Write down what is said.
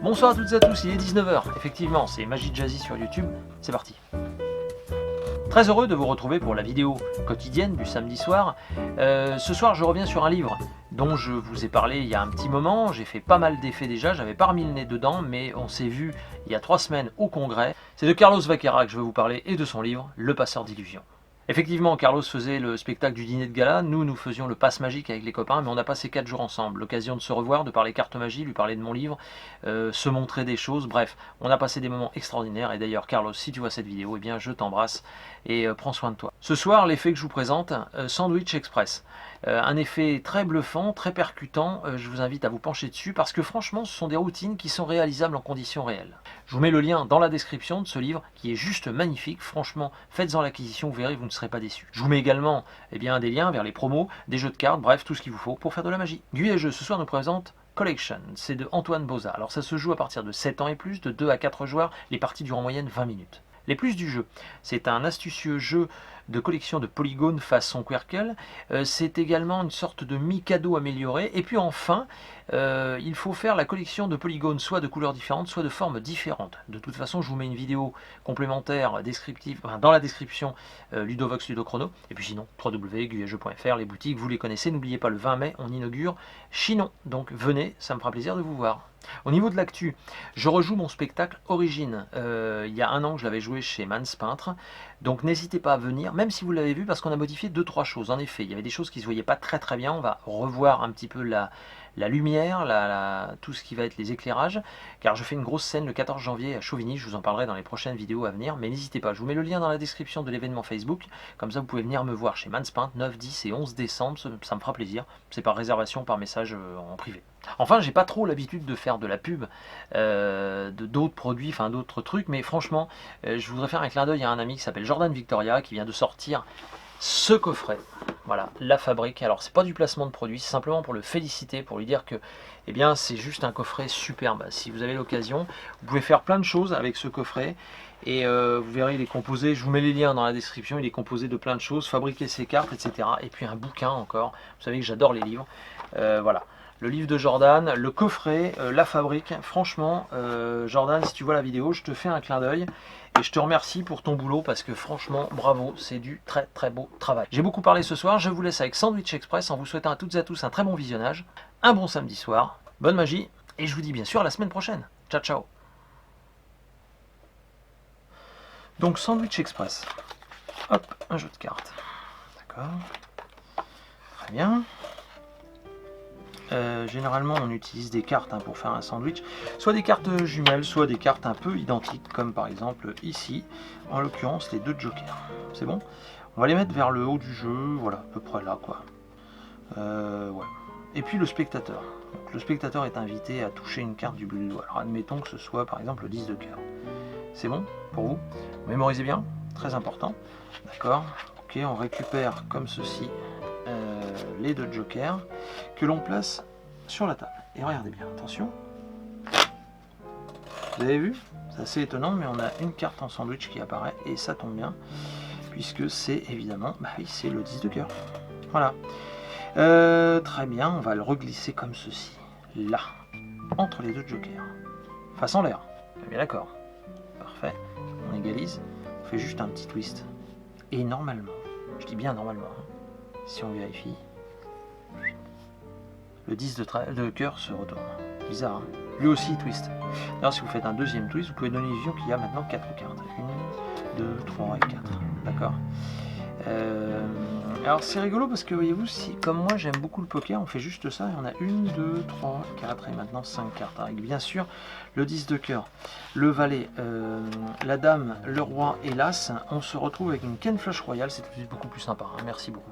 Bonsoir à toutes et à tous, il est 19 h, effectivement, c'est Magie Jazzy sur YouTube, c'est parti. Très heureux de vous retrouver pour la vidéo quotidienne du samedi soir. Ce soir je reviens sur un livre dont je vous ai parlé il y a un petit moment, j'ai fait pas mal d'effets déjà, j'avais pas remis le nez dedans, mais on s'est vu il y a 3 semaines au congrès. C'est de Carlos Vaquera que je vais vous parler et de son livre, Le Passeur d'illusions. Effectivement, Carlos faisait le spectacle du dîner de gala, nous faisions le passe magique avec les copains, mais on a passé 4 jours ensemble. L'occasion de se revoir, de parler carte magie, lui parler de mon livre, se montrer des choses, bref, on a passé des moments extraordinaires. Et d'ailleurs, Carlos, si tu vois cette vidéo, eh bien je t'embrasse et prends soin de toi. Ce soir, l'effet que je vous présente, Sandwich Express. Un effet très bluffant, très percutant, je vous invite à vous pencher dessus parce que franchement ce sont des routines qui sont réalisables en conditions réelles. Je vous mets le lien dans la description de ce livre qui est juste magnifique, franchement faites-en l'acquisition, vous verrez, vous ne serez pas déçus. Je vous mets également des liens vers les promos, des jeux de cartes, bref tout ce qu'il vous faut pour faire de la magie. Guy et Jeux ce soir nous présente Collection, c'est de Antoine Boza. Alors ça se joue à partir de 7 ans et plus, de 2 à 4 joueurs, les parties durent en moyenne 20 minutes. Les plus du jeu, c'est un astucieux jeu de collection de polygones façon Quirkel, c'est également une sorte de Mikado amélioré, et puis enfin, il faut faire la collection de polygones soit de couleurs différentes, soit de formes différentes. De toute façon, je vous mets une vidéo complémentaire, descriptive, enfin, dans la description, Ludovox Ludochrono, et puis sinon, www.guyejeux.fr, les boutiques, vous les connaissez, n'oubliez pas le 20 mai, on inaugure Chinon, donc venez, ça me fera plaisir de vous voir. Au niveau de l'actu, je rejoue mon spectacle Origine. Il y a 1 an que je l'avais joué chez Mans Peintre. Donc n'hésitez pas à venir, même si vous l'avez vu, parce qu'on a modifié 2-3 choses. En effet, il y avait des choses qui ne se voyaient pas très bien. On va revoir un petit peu la lumière, tout ce qui va être les éclairages, car je fais une grosse scène le 14 janvier à Chauvigny, je vous en parlerai dans les prochaines vidéos à venir, mais n'hésitez pas, je vous mets le lien dans la description de l'événement Facebook, comme ça vous pouvez venir me voir chez Mans Peintre, 9, 10 et 11 décembre, ça me fera plaisir, c'est par réservation, par message en privé. Enfin, j'ai pas trop l'habitude de faire de la pub d'autres produits, enfin d'autres trucs, mais franchement, je voudrais faire un clin d'œil à un ami qui s'appelle Jordan Victoria, qui vient de sortir ce coffret, voilà, La Fabrique. Alors c'est pas du placement de produit, c'est simplement pour le féliciter, pour lui dire que eh bien c'est juste un coffret superbe. Si vous avez l'occasion, vous pouvez faire plein de choses avec ce coffret, et vous verrez, il est composé, je vous mets les liens dans la description, il est composé de plein de choses, fabriquer ses cartes, etc. Et puis un bouquin encore, vous savez que j'adore les livres, voilà. Le livre de Jordan, le coffret, La Fabrique. Franchement, Jordan, si tu vois la vidéo, je te fais un clin d'œil et je te remercie pour ton boulot parce que franchement, bravo, c'est du très beau travail. J'ai beaucoup parlé ce soir, je vous laisse avec Sandwich Express en vous souhaitant à toutes et à tous un très bon visionnage, un bon samedi soir, bonne magie, et je vous dis bien sûr à la semaine prochaine. Ciao, ciao. Donc Sandwich Express, hop, un jeu de cartes, d'accord, très bien. Généralement on utilise des cartes pour faire un sandwich, soit des cartes jumelles, soit des cartes un peu identiques, comme par exemple ici, en l'occurrence les 2 jokers. C'est bon? On va les mettre vers le haut du jeu, voilà, à peu près là quoi. Ouais. Et puis le spectateur. Donc, le spectateur est invité à toucher une carte du bout du doigt. Alors admettons que ce soit par exemple le 10 de cœur. C'est bon pour vous? Mémorisez bien, très important. D'accord? Ok, on récupère comme ceci les 2 jokers que l'on place sur la table. Et regardez bien, attention. Vous avez vu? C'est assez étonnant, mais on a une carte en sandwich qui apparaît, et ça tombe bien, puisque c'est évidemment, bah oui, c'est le 10 de cœur. Voilà. Très bien, on va le reglisser comme ceci, là, entre les 2 jokers. Face en l'air, bien d'accord. Parfait. On égalise, on fait juste un petit twist. Et normalement, je dis bien normalement, si on vérifie, le 10 de cœur se retourne. Bizarre, hein? Lui aussi il twist. Alors si vous faites un deuxième twist, vous pouvez donner l'illusion qu'il y a maintenant 4 cartes. 1, 2, 3 et 4. D'accord. Alors c'est rigolo parce que voyez-vous, si comme moi j'aime beaucoup le poker, on fait juste ça et on a 1, 2, 3, 4 et maintenant 5 cartes. Avec bien sûr le 10 de cœur, le valet, la dame, le roi et l'as. On se retrouve avec une Ken Flush Royale, c'est tout de suite beaucoup plus sympa. Hein. Merci beaucoup.